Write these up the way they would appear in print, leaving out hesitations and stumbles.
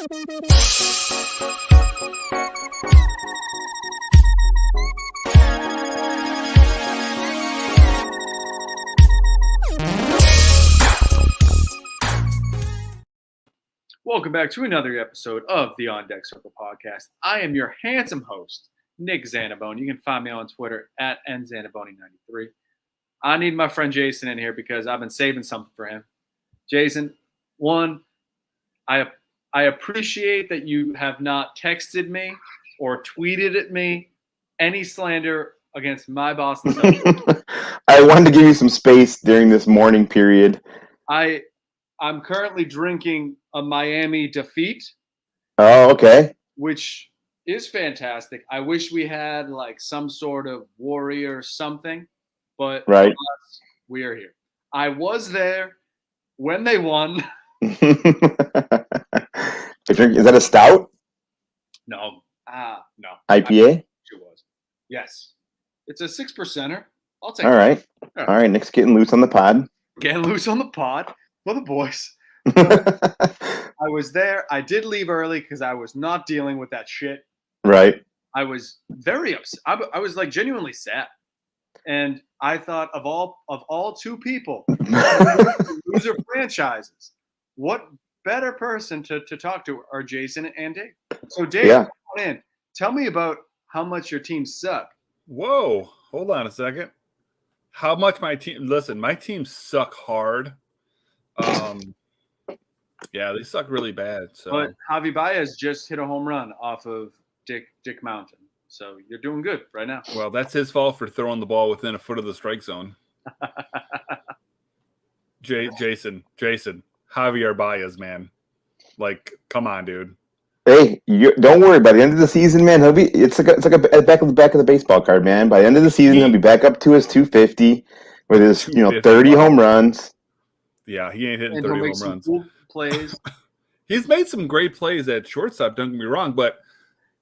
Welcome back to another episode of the On Deck Circle podcast. I am your handsome host, Nick Zaniboni. You can find me on Twitter at nzaniboni93. I need my friend Jason in here because I've been saving something for him. Jason, one, I appreciate that you have not texted me or tweeted at me any slander against my Boston Celtics. I wanted to give you some space during this morning period. I'm currently drinking a Miami defeat. Oh, okay. Which is fantastic. I wish we had like some sort of warrior or something, but right. We are here. I was there when they won. Is that a stout? No. No. IPA? It was. Yes. It's a 6%er. I'll take it. All right. Yeah. All right. Nick's getting loose on the pod. Getting loose on the pod for the boys. I was there. I did leave early because I was not dealing with that shit. Right. I was very upset. I was like genuinely sad. And I thought of all two people, loser franchises, what better person to talk to are Jason and Dave. So Dave, come on in. Tell me about how much your team suck. Whoa, hold on a second. How much my team? Listen, my team suck hard. Yeah, they suck really bad. So, but Javi Baez just hit a home run off of Dick Mountain. So you're doing good right now. Well, that's his fault for throwing the ball within a foot of the strike zone. Jason, Javier Baez, man. Like, come on, dude. Hey, don't worry. By the end of the season, man, he'll be. It's like a back of the baseball card, man. By the end of the season, he'll be back up to his 250 with his 30 home runs. Yeah, he ain't hitting 30 home runs. Cool plays. He's made some great plays at shortstop. Don't get me wrong, but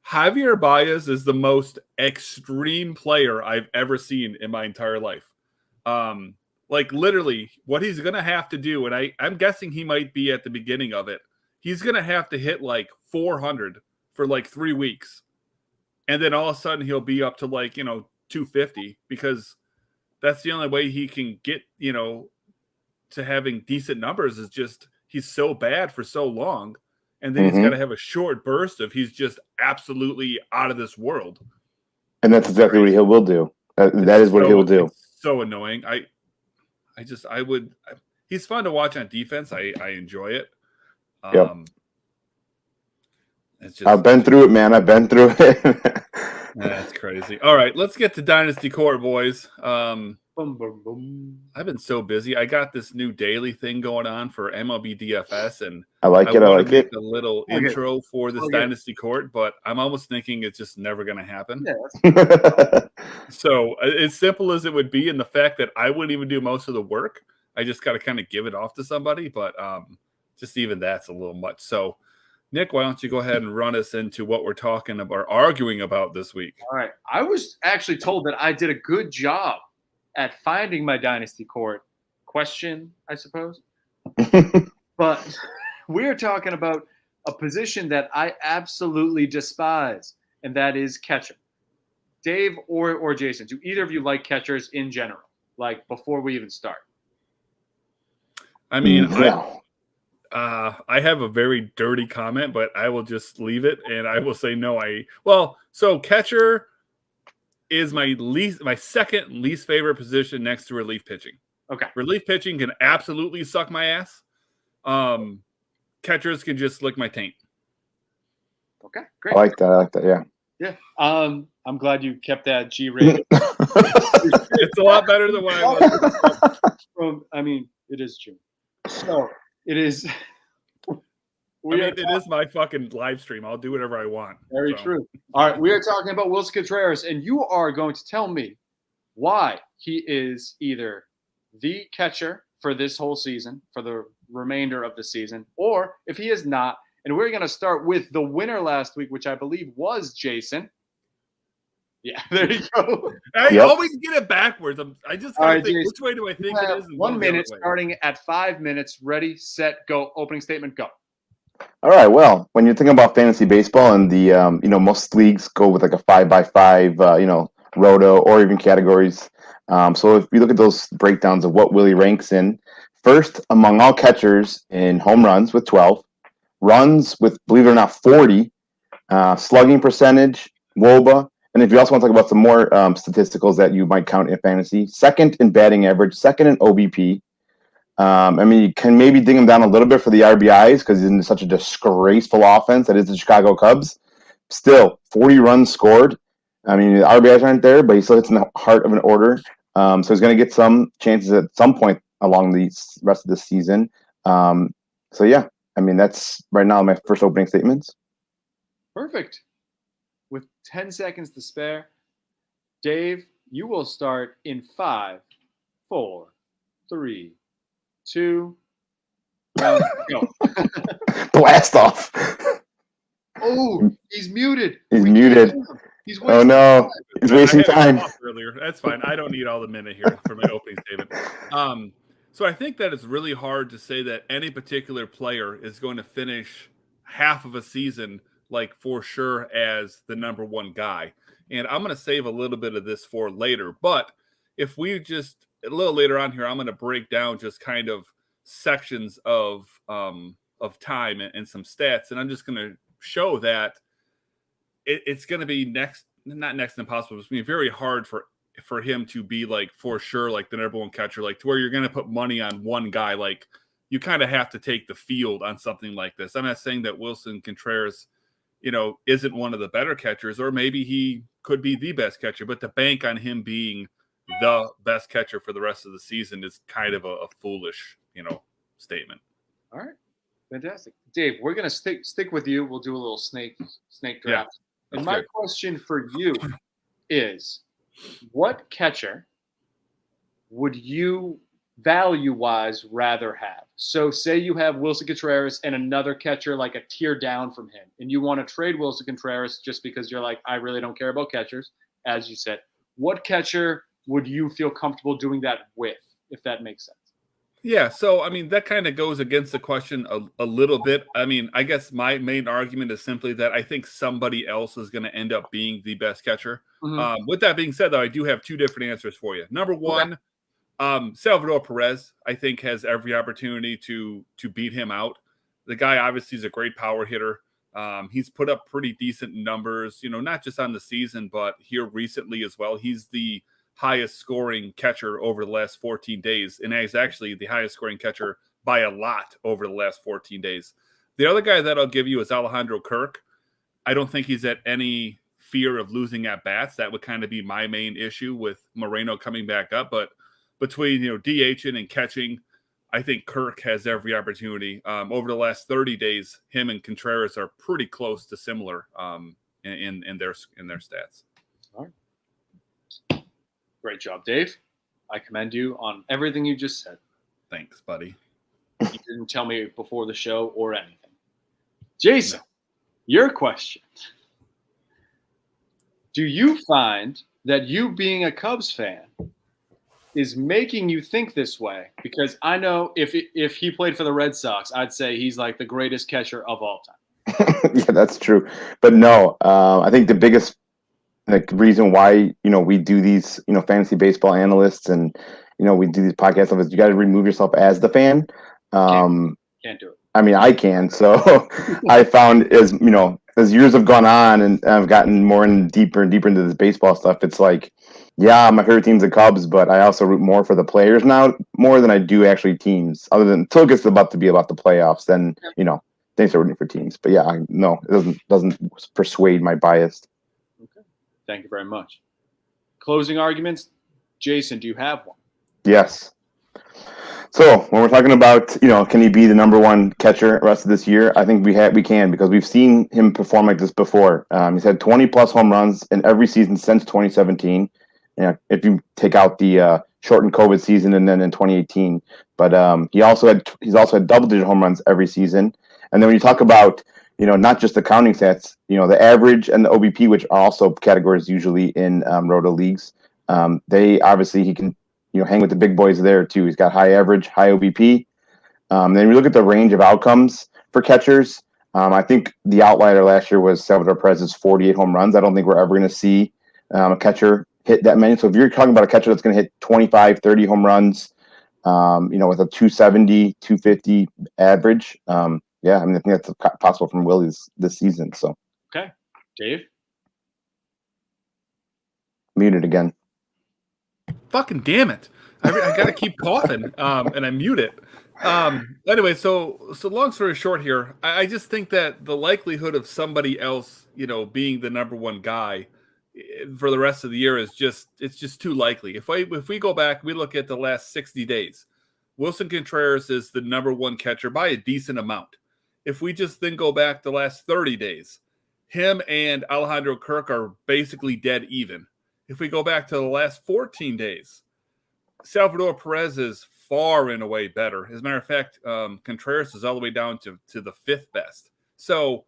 Javier Baez is the most extreme player I've ever seen in my entire life. Like literally what he's going to have to do, and I'm guessing he might be at the beginning of it. He's going to have to hit like 400 for like 3 weeks. And then all of a sudden he'll be up to like, 250 because that's the only way he can get, to having decent numbers is just he's so bad for so long. And then he's got to have a short burst of he's just absolutely out of this world. And that's exactly what he will do. That is what he will do. So annoying. He's fun to watch on defense. I enjoy it. It's just, I've been through it, man. I've been through it. That's crazy. All right, let's get to Dynasty Court, boys. Boom, boom, boom. I've been so busy. I got this new daily thing going on for MLB DFS, and I like it. A little intro for this Dynasty Court, but I'm almost thinking it's just never going to happen. Yeah, so as simple as it would be, and the fact that I wouldn't even do most of the work, I just got to kind of give it off to somebody. But just even that's a little much. So, Nick, why don't you go ahead and run us into what we're talking about, arguing about this week? All right. I was actually told that I did a good job at finding my Dynasty Court question, I suppose. But we're talking about a position that I absolutely despise, and that is catcher. Dave or Jason, do either of you like catchers in general, like before we even start? I mean, I have a very dirty comment, but I will just leave it, and I will say no. So catcher is my second least favorite position next to relief pitching. Okay. Relief pitching can absolutely suck my ass. Catchers can just lick my taint. Okay, great. I like that, yeah. Yeah. I'm glad you kept that G rated. It's a lot better than what I was. It is June. So it is. It is my fucking live stream. I'll do whatever I want. Very true. All right, we are talking about Willson Contreras, and you are going to tell me why he is either the catcher for this whole season, for the remainder of the season, or if he is not. And we're going to start with the winner last week, which I believe was Jason. Yeah, there you go. I always get it backwards. I just got to think, Jason, which way do I think it is? 1 minute, starting at 5 minutes. Ready, set, go. Opening statement, go. All right. Well, when you're thinking about fantasy baseball and the most leagues go with like a 5x5 roto or even categories. So if you look at those breakdowns of what Willie ranks in, first among all catchers in home runs with 12, runs with, believe it or not, 40, slugging percentage, WOBA, and if you also want to talk about some more statisticals that you might count in fantasy, second in batting average, second in OBP. You can maybe ding him down a little bit for the RBIs because he's in such a disgraceful offense that is the Chicago Cubs. Still, 40 runs scored. The RBIs aren't there, but he still hits in the heart of an order. So he's going to get some chances at some point along the rest of the season. That's right now my first opening statements. Perfect. With 10 seconds to spare, Dave, you will start in 5, 4, 3, 2, 1, go. Blast off. Oh, he's muted. He's muted. He's wasting time. He's wasting time. Earlier. That's fine. I don't need all the minute here for my opening statement. So I think that it's really hard to say that any particular player is going to finish half of a season like for sure as the number one guy. And I'm going to save a little bit of this for later. But if we just a little later on here, I'm going to break down just kind of sections of time and some stats. And I'm just going to show that it's going to be not next to impossible. It's going to be very hard for him to be like for sure like the number one catcher, like to where you're going to put money on one guy. Like you kind of have to take the field on something like this. I'm not saying that Willson Contreras, isn't one of the better catchers, or maybe he could be the best catcher, but to bank on him being the best catcher for the rest of the season is kind of a foolish, statement. All right. Fantastic. Dave, we're going to stick with you. We'll do a little snake draft. Yeah, and my question for you is, what catcher would you value-wise rather have? So say you have Willson Contreras and another catcher like a tier down from him, and you want to trade Willson Contreras just because you're like, I really don't care about catchers, as you said. What catcher would you feel comfortable doing that with, if that makes sense? Yeah, so, that kind of goes against the question a little bit. I guess my main argument is simply that I think somebody else is going to end up being the best catcher. Mm-hmm. With that being said, though, I do have two different answers for you. Number one, Salvador Perez, I think, has every opportunity to beat him out. The guy obviously is a great power hitter. He's put up pretty decent numbers, not just on the season, but here recently as well. He's the highest scoring catcher over the last 14 days. And he's actually the highest scoring catcher by a lot over the last 14 days. The other guy that I'll give you is Alejandro Kirk. I don't think he's at any fear of losing at bats. That would kind of be my main issue with Moreno coming back up. But between, DHing and catching, I think Kirk has every opportunity. Over the last 30 days, him and Contreras are pretty close to similar in their stats. All right. Great job, Dave. I commend you on everything you just said. Thanks, buddy. You didn't tell me before the show or anything. Jason, your question. Do you find that you being a Cubs fan is making you think this way? Because I know if he played for the Red Sox, I'd say he's like the greatest catcher of all time. Yeah, that's true. But no, I think the biggest reason why we do these fantasy baseball analysts and we do these podcasts is you got to remove yourself as the fan. Can't do it. I can. So I found as years have gone on and I've gotten more and deeper into this baseball stuff, it's like, yeah, my favorite team's the Cubs, but I also root more for the players now more than I do actually teams. Other than until it gets about to be about the playoffs, then they start rooting for teams. But yeah, it doesn't persuade my bias. Okay, thank you very much. Closing arguments, Jason, do you have one? Yes. So when we're talking about, can he be the number one catcher the rest of this year? I think we can, because we've seen him perform like this before. He's had 20 plus home runs in every season since 2017. If you take out the shortened COVID season and then in 2018, but he's also had double-digit home runs every season. And then when you talk about not just the counting stats, the average and the OBP, which are also categories usually in roto leagues, he can hang with the big boys there too. He's got high average, high OBP. Then we look at the range of outcomes for catchers. I think the outlier last year was Salvador Perez's 48 home runs. I don't think we're ever going to see a catcher hit that many. So if you're talking about a catcher that's going to hit 25, 30 home runs, with a 270, 250 average, I think that's possible from Willie this season. So okay, Dave, muted again. Fucking damn it! I got to keep coughing, and I mute it. Anyway, so long story short here, I just think that the likelihood of somebody else, being the number one guy for the rest of the year it's just too likely. If we go back, we look at the last 60 days, Willson Contreras is the number one catcher by a decent amount. If we just then go back the last 30 days, him and Alejandro Kirk are basically dead even. If we go back to the last 14 days, Salvador Perez is far and away better. As a matter of fact, Contreras is all the way down to the fifth best. So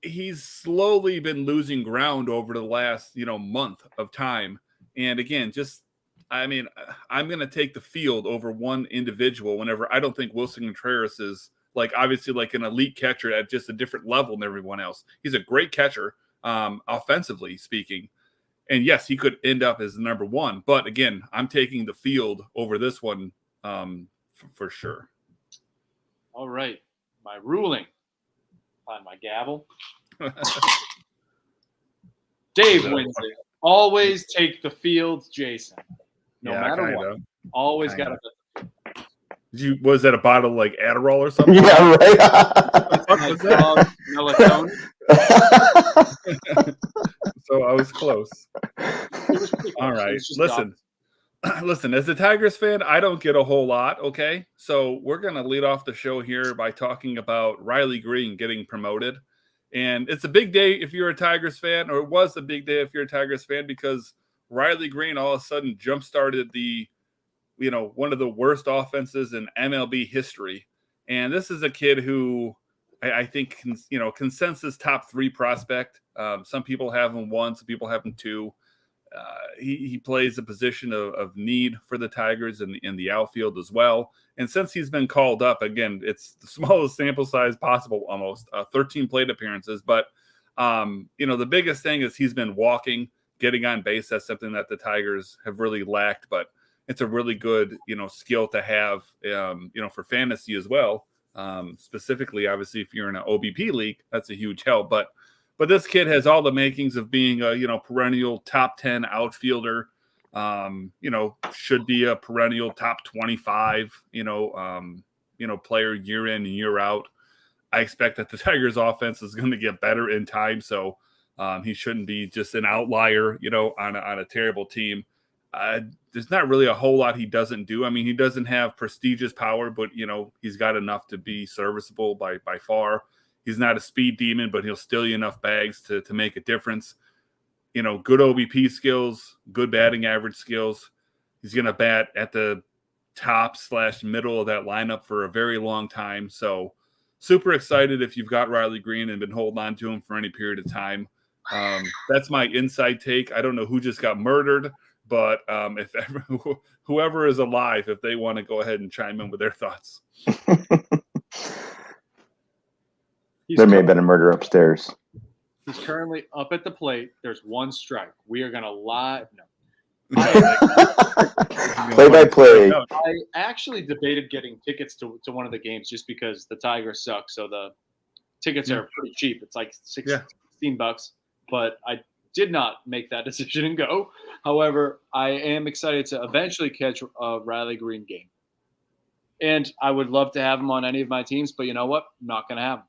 he's slowly been losing ground over the last, month of time. And again, I'm going to take the field over one individual whenever I don't think Willson Contreras is obviously an elite catcher at just a different level than everyone else. He's a great catcher, offensively speaking. And yes, he could end up as the number one. But again, I'm taking the field over this one for sure. All right. My ruling. Find my gavel. Dave wins it. Always take the field, Jason. No matter what. Always got to. Was that a bottle of Adderall or something? Yeah, right. Melatonin. So I was close. All right. Listen, as a Tigers fan, I don't get a whole lot, okay? So we're going to lead off the show here by talking about Riley Greene getting promoted. And it's a big day if you're a Tigers fan, or it was a big day if you're a Tigers fan, because Riley Greene all of a sudden jump-started one of the worst offenses in MLB history. And this is a kid who I think, consensus top 3 prospect. Some people have him 1, some people have him 2. He plays a position of need for the Tigers in the outfield as well. And since he's been called up, again, it's the smallest sample size possible, almost 13 plate appearances. But, the biggest thing is he's been walking, getting on base. That's something that the Tigers have really lacked, but it's a really good, skill to have, for fantasy as well. Specifically, obviously, if you're in an OBP league, that's a huge help. But this kid has all the makings of being a, perennial top 10 outfielder. Should be a perennial top 25, player year in and year out. I expect that the Tigers offense is going to get better in time. So he shouldn't be just an outlier, on a terrible team. There's not really a whole lot he doesn't do. I mean, he doesn't have prestigious power, but, he's got enough to be serviceable by far. He's not a speed demon, but he'll steal you enough bags to make a difference. Good OBP skills, good batting average skills. He's going to bat at the top/middle of that lineup for a very long time. So super excited if you've got Riley Greene and been holding on to him for any period of time. That's my inside take. I don't know who just got murdered, but whoever is alive, if they want to go ahead and chime in with their thoughts. There may have been a murder upstairs. He's currently up at the plate. There's 1 strike. We are going to live. No. Play by play. I actually debated getting tickets to one of the games just because the Tigers suck. So the tickets are pretty cheap. It's like $16, but I did not make that decision and go. However, I am excited to eventually catch a Riley Greene game. And I would love to have him on any of my teams, but you know what? I'm not going to have him.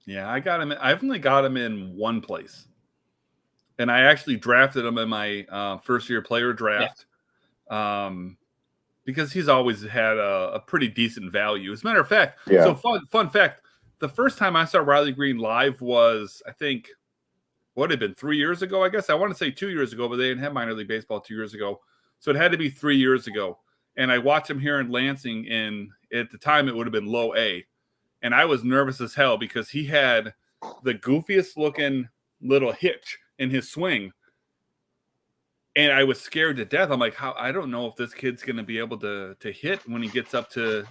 Yeah, I got him. I've only got him in one place. And I actually drafted him in my first-year player draft because he's always had a pretty decent value. As a matter of fact, so fun fact, the first time I saw Riley Greene live was, I think, what had been 3 years ago, I guess. I want to say 2 years ago, but they didn't have minor league baseball 2 years ago. So it had to be 3 years ago. And I watched him here in Lansing, and at the time it would have been low A. And I was nervous as hell because he had the goofiest looking little hitch in his swing. And I was scared to death. I'm like, I don't know if this kid's going to be able to hit when he gets up to,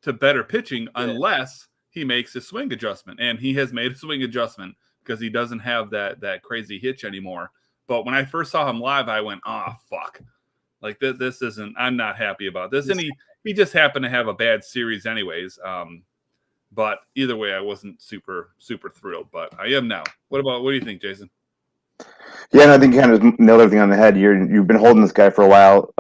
to better pitching unless he makes a swing adjustment, and he has made a swing adjustment because he doesn't have that crazy hitch anymore. But when I first saw him live, I went, oh, fuck. Like, this isn't – I'm not happy about this. And he just happened to have a bad series anyways. But either way, I wasn't super, super thrilled. But I am now. What do you think, Jason? Yeah, and I think you kind of nailed everything on the head. You've been holding this guy for a while.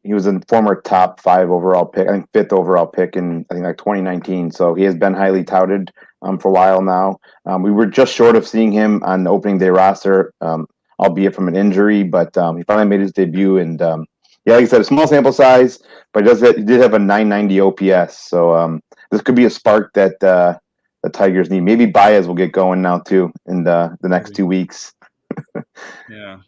He was a former top 5 overall pick, I think 5th overall pick in, I think, like 2019. So he has been highly touted for a while now. We were just short of seeing him on the opening day roster, albeit from an injury, but he finally made his debut. And yeah, like I said, a small sample size, but he did have a 990 OPS. So this could be a spark that the Tigers need. Maybe Baez will get going now too in the next 2 weeks. Yeah.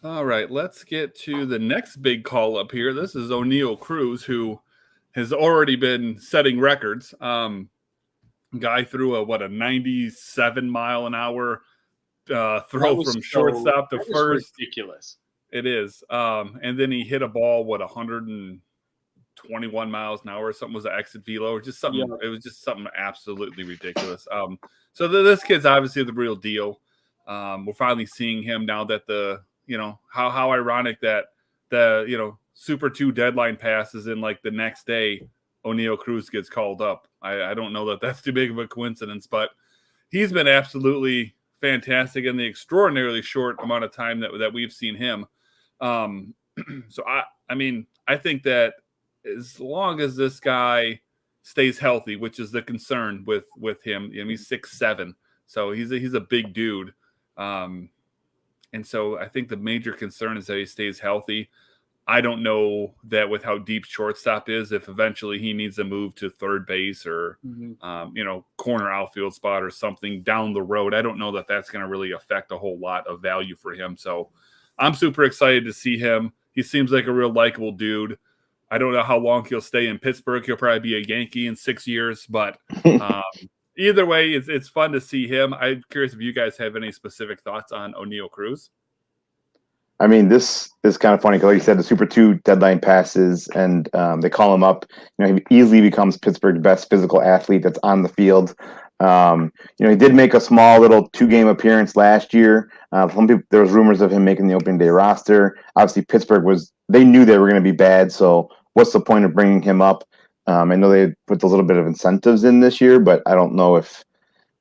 All right, let's get to the next big call up here. This is Oneil Cruz, who has already been setting records. Guy threw a 97 mile an hour throw from shortstop to first. Ridiculous. It is. And then he hit a ball 121 miles an hour or something, was an exit velo or just something. Yeah. It was just something absolutely ridiculous. So this kid's obviously the real deal. We're finally seeing him now that how ironic that the Super 2 deadline passes in like the next day Oneil Cruz gets called up. I don't know that that's too big of a coincidence, but he's been absolutely fantastic in the extraordinarily short amount of time that we've seen him. So I think that as long as this guy stays healthy, which is the concern with him, he's 6'7", so he's a big dude. And so I think the major concern is that he stays healthy. I don't know that with how deep shortstop is, if eventually he needs to move to third base or, corner outfield spot or something down the road. I don't know that that's going to really affect a whole lot of value for him. So I'm super excited to see him. He seems like a real likable dude. I don't know how long he'll stay in Pittsburgh. He'll probably be a Yankee in 6 years, but either way, it's fun to see him. I'm curious if you guys have any specific thoughts on Oneil Cruz. I mean, this is kind of funny because, like you said, the Super 2 deadline passes, and they call him up. He easily becomes Pittsburgh's best physical athlete that's on the field. He did make a small little 2-game appearance last year. There was rumors of him making the opening day roster. Obviously, Pittsburgh they knew they were going to be bad, so what's the point of bringing him up? I know they put a little bit of incentives in this year, but I don't know if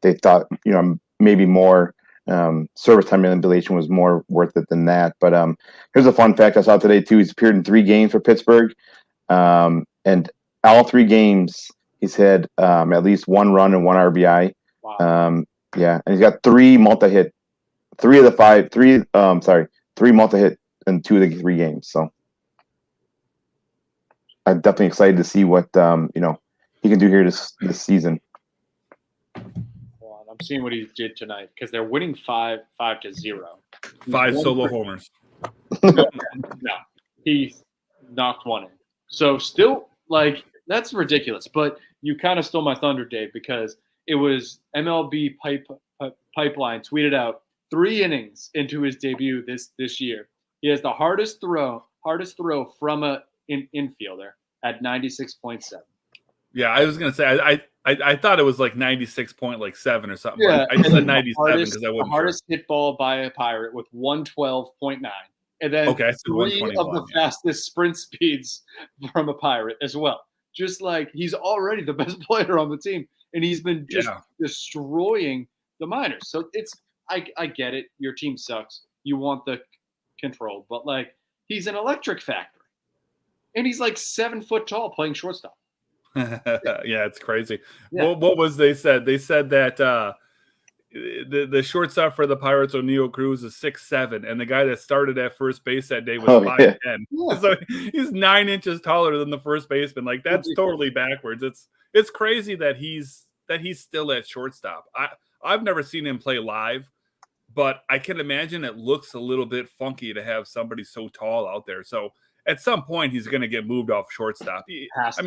they thought, maybe more service time manipulation was more worth it than that. But here's a fun fact I saw today too. He's appeared in 3 games for Pittsburgh, and all 3 games he's had at least 1 run and 1 RBI. Wow. And he's got 3 multi-hit, 3 multi-hit in 2 of the 3 games. So I'm definitely excited to see what he can do here this season. I'm seeing what he did tonight because they're winning 5-0. 5 solo homers. No, he knocked 1 in. So still, that's ridiculous. But you kind of stole my thunder, Dave, because it was MLB Pipeline tweeted out 3 innings into his debut this year. He has the hardest throw from an infielder at 96.7. Yeah, I was gonna say I thought it was like 96.7 or something. Yeah, I just said 97 because I wasn't the hardest hit ball by a Pirate with 112.9, and then 3 of the fastest sprint speeds from a Pirate as well. Just like he's already the best player on the team, and he's been just destroying the minors. So I get it. Your team sucks. You want the control, but he's an electric factory, and he's 7 foot tall playing shortstop. Yeah, it's crazy. Yeah. What was they said? They said that the shortstop for the Pirates, Oneil Cruz, is 6'7", and the guy that started at first base that day was 5'10". Yeah. So he's 9 inches taller than the first baseman. That's totally backwards. It's crazy that he's still at shortstop. I've never seen him play live, but I can imagine it looks a little bit funky to have somebody so tall out there. So at some point, he's going to get moved off shortstop. I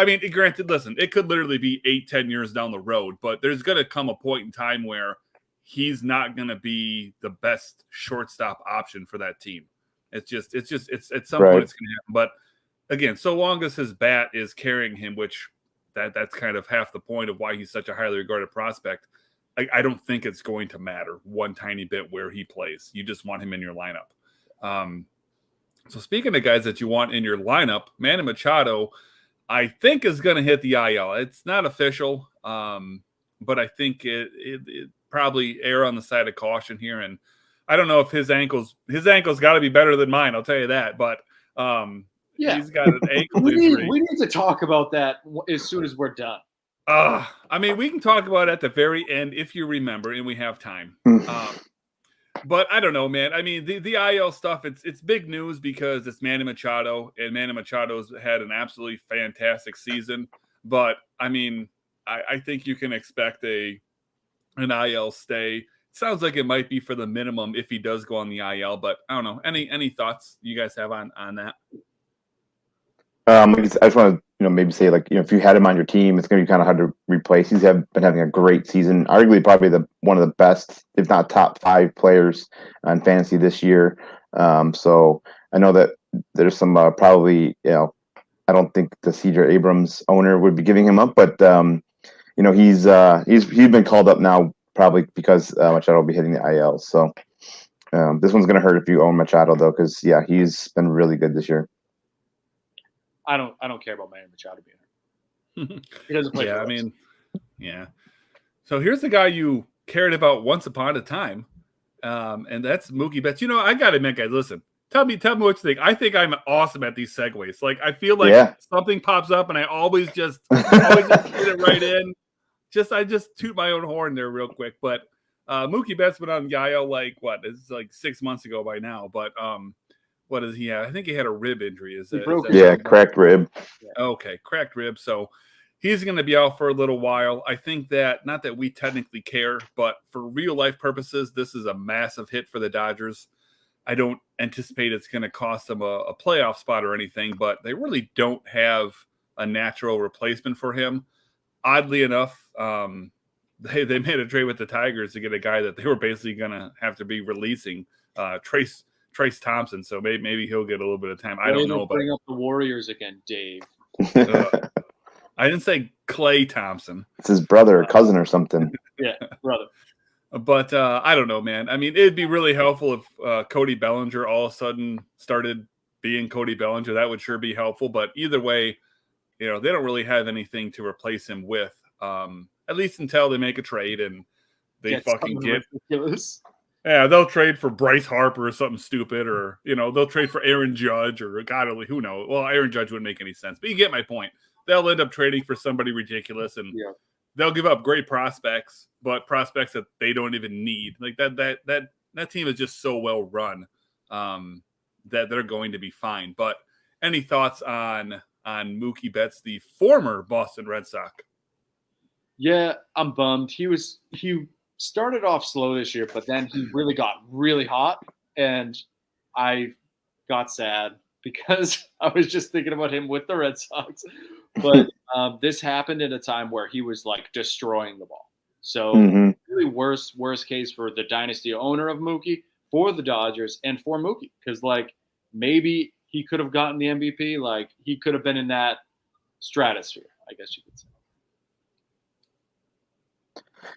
mean, granted, listen, it could literally be 8-10 years down the road, but there's going to come a point in time where he's not going to be the best shortstop option for that team. It's at some point it's going to happen. But again, so long as his bat is carrying him, which that's kind of half the point of why he's such a highly regarded prospect. I don't think it's going to matter one tiny bit where he plays. You just want him in your lineup. So speaking of guys that you want in your lineup, Manny Machado, I think is going to hit the IL. It's not official, but I think it probably err on the side of caution here. And I don't know if his ankle's got to be better than mine. I'll tell you that. But he's got an ankle injury. We need to talk about that as soon as we're done. I mean, we can talk about it at the very end if you remember, and we have time. But I don't know, man. I mean, the IL stuff, it's big news because it's Manny Machado, and Manny Machado's had an absolutely fantastic season. But, I mean, I think you can expect an IL stay. It sounds like it might be for the minimum if he does go on the IL, but I don't know. Any thoughts you guys have on that? I just want to, maybe say, if you had him on your team, it's going to be kind of hard to replace. He's been having a great season, arguably probably one of the best, if not top 5 players on fantasy this year. So I know that there's some probably, I don't think the Cedar Abrams owner would be giving him up, but he's been called up now probably because Machado will be hitting the IL. So this one's going to hurt if you own Machado though, because he's been really good this year. I don't care about Manny Machado being here. He doesn't play. Yeah. So here's the guy you cared about once upon a time, and that's Mookie Betts. I got to admit, guys, listen. Tell me what you think. I think I'm awesome at these segues. Like I feel like something pops up, and I always just get it right in. I just toot my own horn there real quick. But Mookie Betts went on the IL it's like 6 months ago by now. But what does he have? I think he had a rib injury. Cracked rib. Okay, cracked rib. So he's going to be out for a little while. I think that, not that we technically care, but for real life purposes, this is a massive hit for the Dodgers. I don't anticipate it's going to cost them a playoff spot or anything, but they really don't have a natural replacement for him. Oddly enough, they made a trade with the Tigers to get a guy that they were basically going to have to be releasing, Trace Thompson, so maybe he'll get a little bit of time. I don't know. Bring up the Warriors again, Dave. I didn't say Klay Thompson. It's his brother or cousin or something. Yeah, brother. But I don't know, man. I mean, it'd be really helpful if Cody Bellinger all of a sudden started being Cody Bellinger. That would sure be helpful. But either way, they don't really have anything to replace him with, at least until they make a trade and they fucking get ridiculous. Yeah, they'll trade for Bryce Harper or something stupid, or they'll trade for Aaron Judge or God only who knows. Well, Aaron Judge wouldn't make any sense, but you get my point. They'll end up trading for somebody ridiculous, and they'll give up great prospects, but prospects that they don't even need. Like that team is just so well run that they're going to be fine. But any thoughts on Mookie Betts, the former Boston Red Sox? Yeah, I'm bummed. He started off slow this year, but then he really got really hot, and I got sad because I was just thinking about him with the Red Sox. But this happened at a time where he was like destroying the ball. So really worst case for the dynasty owner of Mookie, for the Dodgers, and for Mookie, because maybe he could have gotten the MVP. He could have been in that stratosphere, I guess you could say.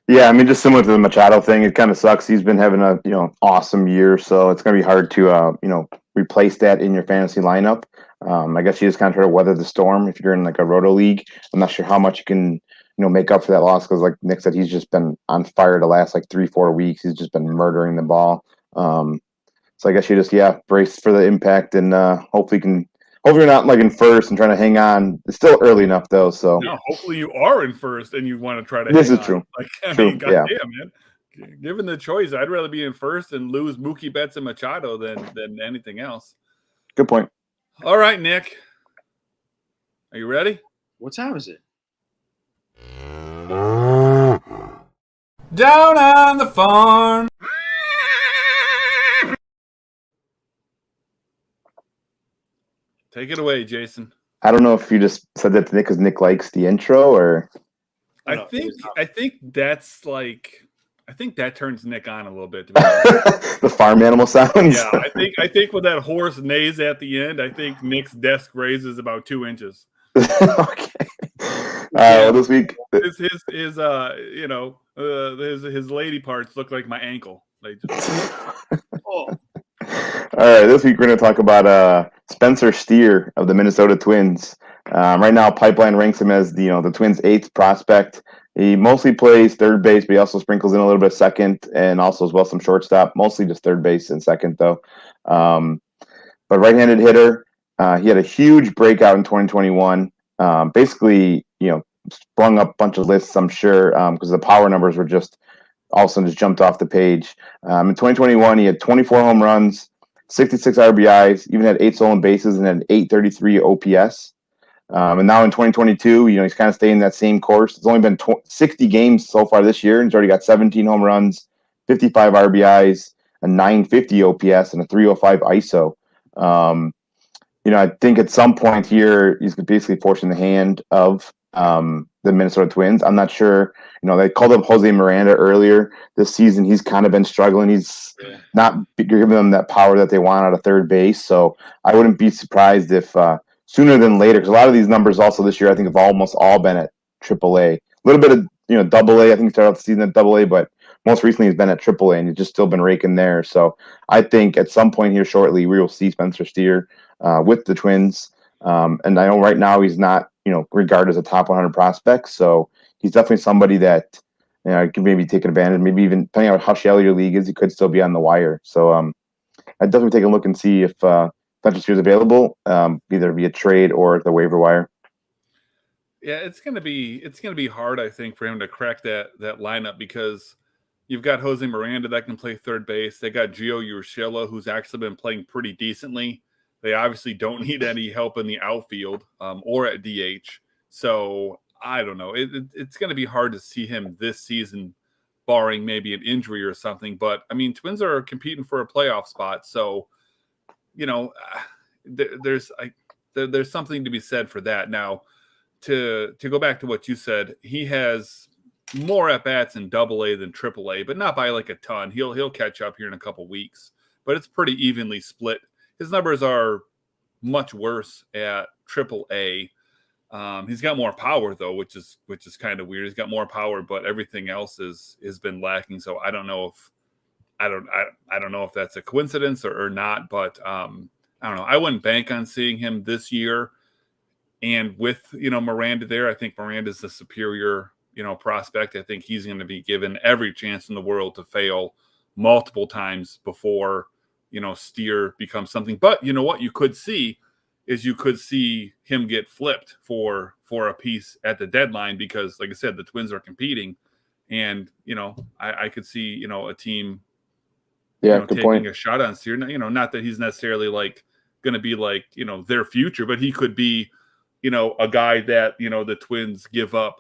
Yeah, I mean, just similar to the Machado thing, it kind of sucks. He's been having a awesome year, so it's going to be hard to replace that in your fantasy lineup. I guess you just kind of try to weather the storm if you're in a roto league. I'm not sure how much you can make up for that loss because, like Nick said, he's just been on fire the last 3-4 weeks. He's just been murdering the ball. So I guess you just brace for the impact and hopefully you're not in first and trying to hang on. It's still early enough though. So hopefully you are in first and you want to try to. This hang is true. on. True. Goddamn, man. Given the choice, I'd rather be in first and lose Mookie Betts and Machado than anything else. Good point. All right, Nick. Are you ready? What time is it? Down on the farm. Take it away, Jason. I don't know if you just said that to Nick because Nick likes the intro, or I think that's I think that turns Nick on a little bit. To be honest. The farm animal sounds. Yeah, I think when that horse neighs at the end, I think Nick's desk raises about 2 inches. Okay. Well, this week, his lady parts look like my ankle. They just, Oh, all right, this week we're going to talk about Spencer Steer of the Minnesota Twins. Right now, Pipeline ranks him as the Twins' 8th prospect. He mostly plays third base, but he also sprinkles in a little bit of second and also as well some shortstop. Mostly just third base and second, though. But right-handed hitter. He had a huge breakout in 2021. Basically, sprung up a bunch of lists, I'm sure, because the power numbers were just all of a sudden just jumped off the page. In 2021, he had 24 home runs, 66 RBIs, even had 8 stolen bases, and had 833 OPS. And now in 2022, he's kind of staying that same course. It's only been 60 games so far this year, and he's already got 17 home runs, 55 RBIs, a 950 OPS, and a 305 ISO. I think at some point here, he's basically forcing the hand of the Minnesota Twins. I'm not sure. They called up Jose Miranda earlier this season. He's kind of been struggling. He's not giving them that power that they want out of third base. So I wouldn't be surprised if sooner than later, because a lot of these numbers also this year, I think have almost all been at AAA. A little bit of AA. I think he started out the season at AA, but most recently he's been at AAA, and he's just still been raking there. So I think at some point here shortly, we will see Spencer Steer with the Twins. And I know right now he's not, regarded as a top 100 prospect. So he's definitely somebody that can maybe take advantage. Maybe even depending on how shallow your league is, he could still be on the wire. So I'd definitely take a look and see if Spencer Steer is available, either via trade or the waiver wire. Yeah, it's gonna be hard, I think, for him to crack that lineup because you've got Jose Miranda that can play third base. They got Gio Urshela, who's actually been playing pretty decently. They obviously don't need any help in the outfield or at DH. So I don't know. It's going to be hard to see him this season, barring maybe an injury or something. But, I mean, Twins are competing for a playoff spot. So, there's something to be said for that. Now, to go back to what you said, he has more at-bats in AA than AAA, but not by like a ton. He'll catch up here in a couple weeks. But it's pretty evenly split. His numbers are much worse at AAA. He's got more power though, which is kind of weird. He's got more power, but everything else has been lacking. So I don't know if that's a coincidence or not. But I don't know. I wouldn't bank on seeing him this year. And with Miranda there, I think Miranda's the superior prospect. I think he's going to be given every chance in the world to fail multiple times before Steer becomes something. But you know what you could see him get flipped for a piece at the deadline because, like I said, the Twins are competing, and I could see a team taking a shot on Steer. Not that he's necessarily like going to be like their future, but he could be a guy that the Twins give up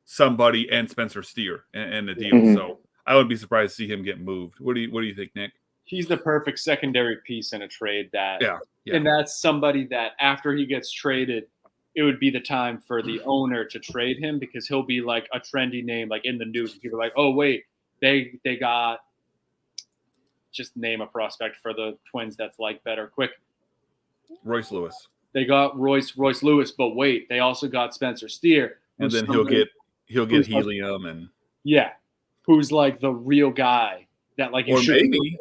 somebody and Spencer Steer and the deal. Mm-hmm. So I wouldn't be surprised to see him get moved. What do you think, Nick? He's the perfect secondary piece in a trade yeah. And that's somebody that after he gets traded, it would be the time for the owner to trade him because he'll be like a trendy name, like in the news. People are like, oh wait, they got, just name a prospect for the Twins that's like better. Quick. Royce Lewis. They got Royce Lewis, but wait, they also got Spencer Steer. And then he'll get helium and who's like the real guy that like you should maybe.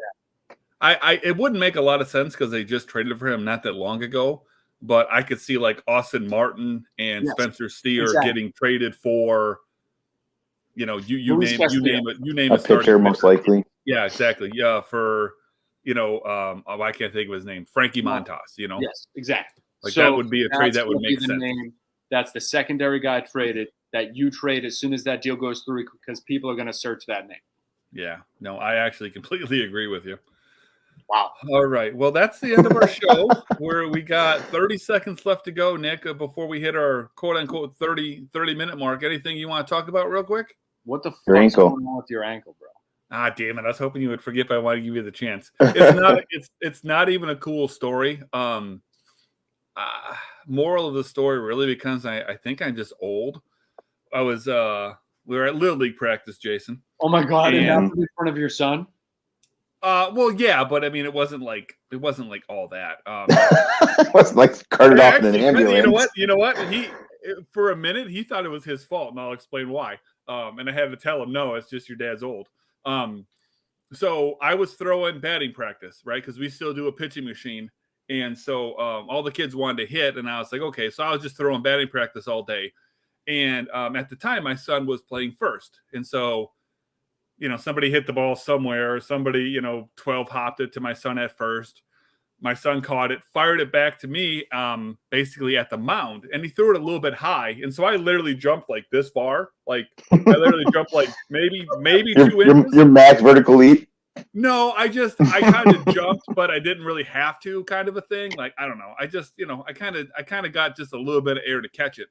It wouldn't make a lot of sense because they just traded for him not that long ago. But I could see like Austin Martin and Spencer Steer getting traded for, you name a pitcher most likely. Yeah, exactly. Yeah, for I can't think of his name, Frankie Montas. Yes, exactly. Like that would be a trade that would make sense. That's the secondary guy traded that you trade as soon as that deal goes through because people are going to search that name. Yeah, no, I actually completely agree with you. Wow. All right. Well, that's the end of our show where we got 30 seconds left to go, Nick, before we hit our quote-unquote 30-minute mark. Anything you want to talk about real quick? What the fuck is going on with your ankle, bro? Ah, damn it. I was hoping you would forget, but I want to give you the chance. It's not even a cool story. Moral of the story really becomes I think I'm just old. We were at Little League practice, Jason. Oh my God, and that was in front of your son? Well, yeah, but I mean, it wasn't like all that. It wasn't like carted off in an ambulance. You know what? for a minute, he thought it was his fault, and I'll explain why. And I had to tell him, no, it's just your dad's old. So I was throwing batting practice, right? Because we still do a pitching machine. And so all the kids wanted to hit, and I was like, okay. So I was just throwing batting practice all day. And at the time, my son was playing first. And so, somebody hit the ball somewhere. Somebody, 12 hopped it to my son at first. My son caught it, fired it back to me, basically at the mound, and he threw it a little bit high. And so I literally jumped like this far. Like I literally jumped like maybe 2 inches. Your max vertical leap? No, I kind of jumped, but I didn't really have to, kind of a thing. Like, I don't know. I just, I kind of got just a little bit of air to catch it.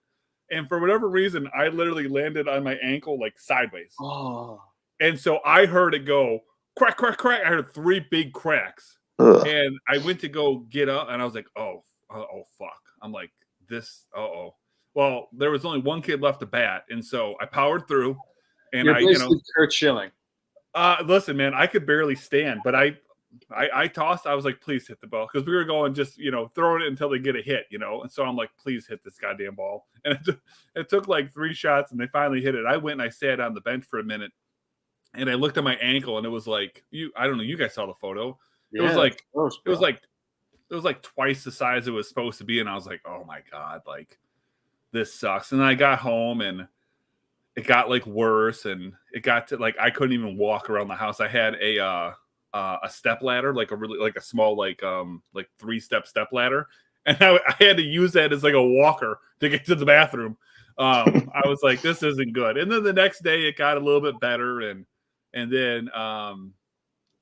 And for whatever reason, I literally landed on my ankle like sideways. Oh. And so I heard it go crack, crack, crack. I heard 3 big cracks. Ugh. And I went to go get up, and I was like, oh, fuck. I'm like, this, Well, there was only one kid left to bat, and so I powered through. And You're basically Kurt Schilling. Listen, man, I could barely stand, but I tossed. I was like, please hit the ball, because we were going just, throwing it until they get a hit, And so I'm like, please hit this goddamn ball. And it took like 3 shots, and they finally hit it. I went and I sat on the bench for a minute, and I looked at my ankle, and it was like, I don't know, you guys saw the photo. It was like twice the size it was supposed to be, and I was like, oh my God, like this sucks. And then I got home, and it got like worse, and it got to like I couldn't even walk around the house. I had a step ladder, like a small like 3-step step ladder, and I had to use that as like a walker to get to the bathroom. I was like, this isn't good. And then the next day it got a little bit better, and then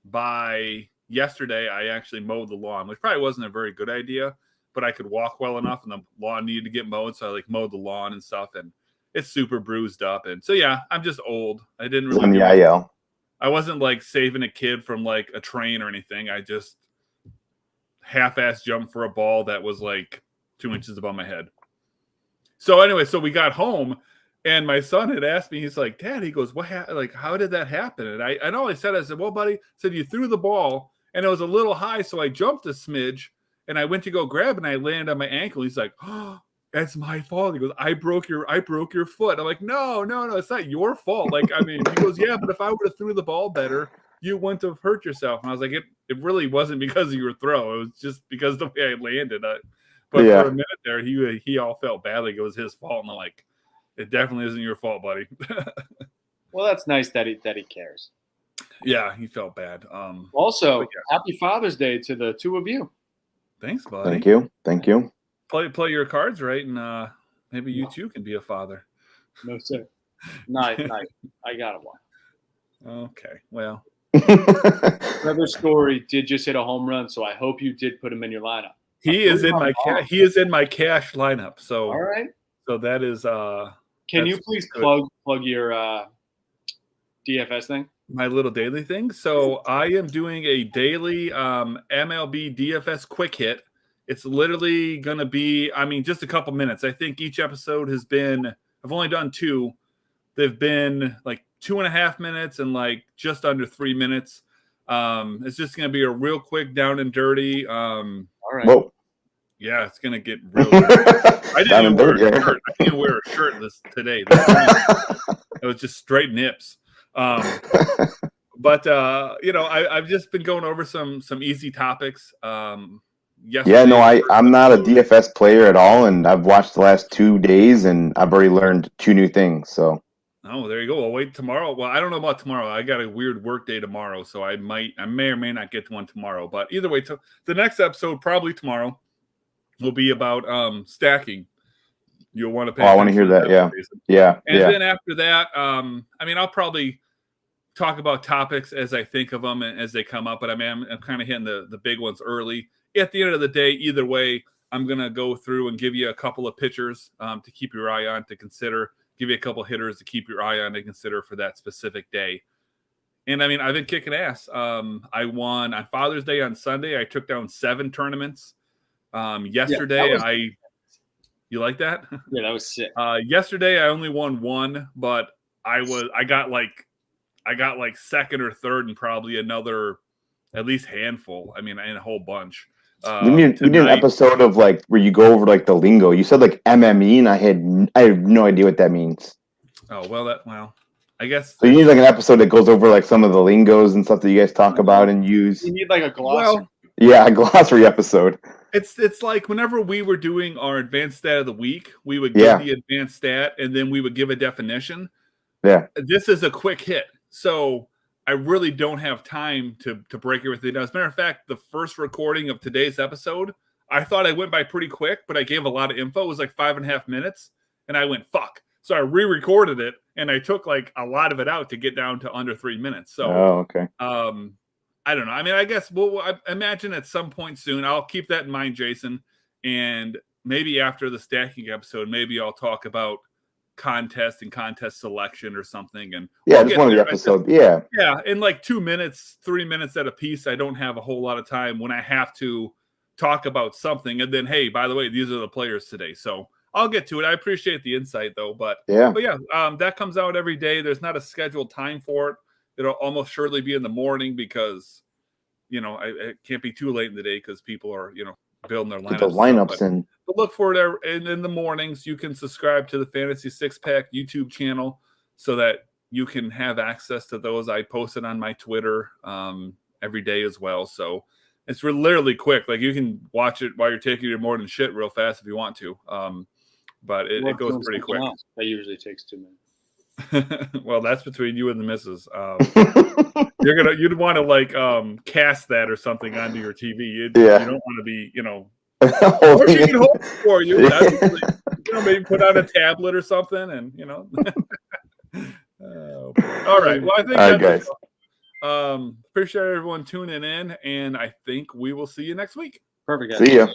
by yesterday I actually mowed the lawn, which probably wasn't a very good idea, but I could walk well enough, and the lawn needed to get mowed, so I like mowed the lawn and stuff, and it's super bruised up. And so yeah, I'm just old. I didn't really I wasn't like saving a kid from like a train or anything. I just half-ass jumped for a ball that was like 2 inches above my head. So anyway, so we got home, and my son had asked me, he's like, Dad, he goes, like, how did that happen? And I know I said, well, buddy, said you threw the ball, and it was a little high, so I jumped a smidge, and I went to go grab it, and I landed on my ankle. He's like, oh, that's my fault. He goes, I broke your foot. I'm like, no, it's not your fault. Like, I mean, he goes, yeah, but if I would have threw the ball better, you wouldn't have hurt yourself. And I was like, it really wasn't because of your throw. It was just because of the way I landed. But for a minute there, he all felt bad, like it was his fault. And I'm like, it definitely isn't your fault, buddy. Well, that's nice that he cares. Yeah, he felt bad. Also, happy Father's Day to the two of you. Thanks, buddy. Thank you. Play your cards right, and maybe you too can be a father. No, sir. Nice. I got one. Okay, well. Trevor Story did just hit a home run, so I hope you did put him in your lineup. He is in my cash lineup. So all right. So that is. Can you please plug your DFS thing? My little daily thing. So I am doing a daily MLB DFS quick hit. It's literally going to be, just a couple minutes. I think each episode has been, I've only done 2. They've been like 2.5 minutes and like just under 3 minutes. It's just going to be a real quick down and dirty. All right. Whoa. Yeah, it's going to get real I didn't even wear a shirt. I didn't wear a shirt today. It was just straight nips. But I've just been going over some easy topics. I'm not a DFS player at all, and I've watched the last 2 days, and I've already learned 2 new things. So, there you go. I'll wait tomorrow. Well, I don't know about tomorrow. I got a weird work day tomorrow, so I may or may not get to one tomorrow. But either way, the next episode, probably tomorrow, will be about stacking. You'll want to pay. I want to hear that. Yeah. And then after that, I'll probably talk about topics as I think of them and as they come up. But I'm kind of hitting the big ones early. At the end of the day, either way, I'm going to go through and give you a couple of pitchers to keep your eye on, to consider, give you a couple of hitters to keep your eye on to consider for that specific day. And I've been kicking ass. I won on Father's Day on Sunday. I took down 7 tournaments. Yesterday, you like that? Yeah, that was sick. Yesterday, I only won 1, but I got like second or third and probably another at least handful. And a whole bunch. We did an episode of like where you go over like the lingo. You said like MME, and I have no idea what that means. Oh well, I guess. So you need like an episode that goes over like some of the lingos and stuff that you guys talk about and use. You need like a glossary. Yeah, a glossary episode. It's like whenever we were doing our advanced stat of the week, we would give the advanced stat and then we would give a definition. Yeah. This is a quick hit. So I really don't have time to break everything down. As a matter of fact, the first recording of today's episode, I thought I went by pretty quick, but I gave a lot of info. It was like 5.5 minutes, and I went, fuck. So I re-recorded it, and I took like a lot of it out to get down to under 3 minutes. So, okay. I don't know. I mean, I guess I imagine at some point soon, I'll keep that in mind, Jason, and maybe after the stacking episode, maybe I'll talk about contest and contest selection or something. And just one of the episodes. Yeah, in like 2 minutes, 3 minutes at a piece, I don't have a whole lot of time when I have to talk about something. And then, hey, by the way, these are the players today. So I'll get to it. I appreciate the insight though. But yeah, that comes out every day. There's not a scheduled time for it. It'll almost surely be in the morning because, it can't be too late in the day because people are, building their lineups. But look for it in the mornings. You can subscribe to the Fantasy Six Pack YouTube channel so that you can have access to those. I post it on my Twitter every day as well. So it's literally quick. Like you can watch it while you're taking your morning shit real fast if you want to. But it goes pretty quick. That usually takes 2 minutes. Well, that's between you and the missus. You'd want to like cast that or something onto your TV. You don't want to be, or she can hold it for you. Maybe put on a tablet or something, and all right. Well, I think that's it. Appreciate everyone tuning in, and I think we will see you next week. Perfect. See ya.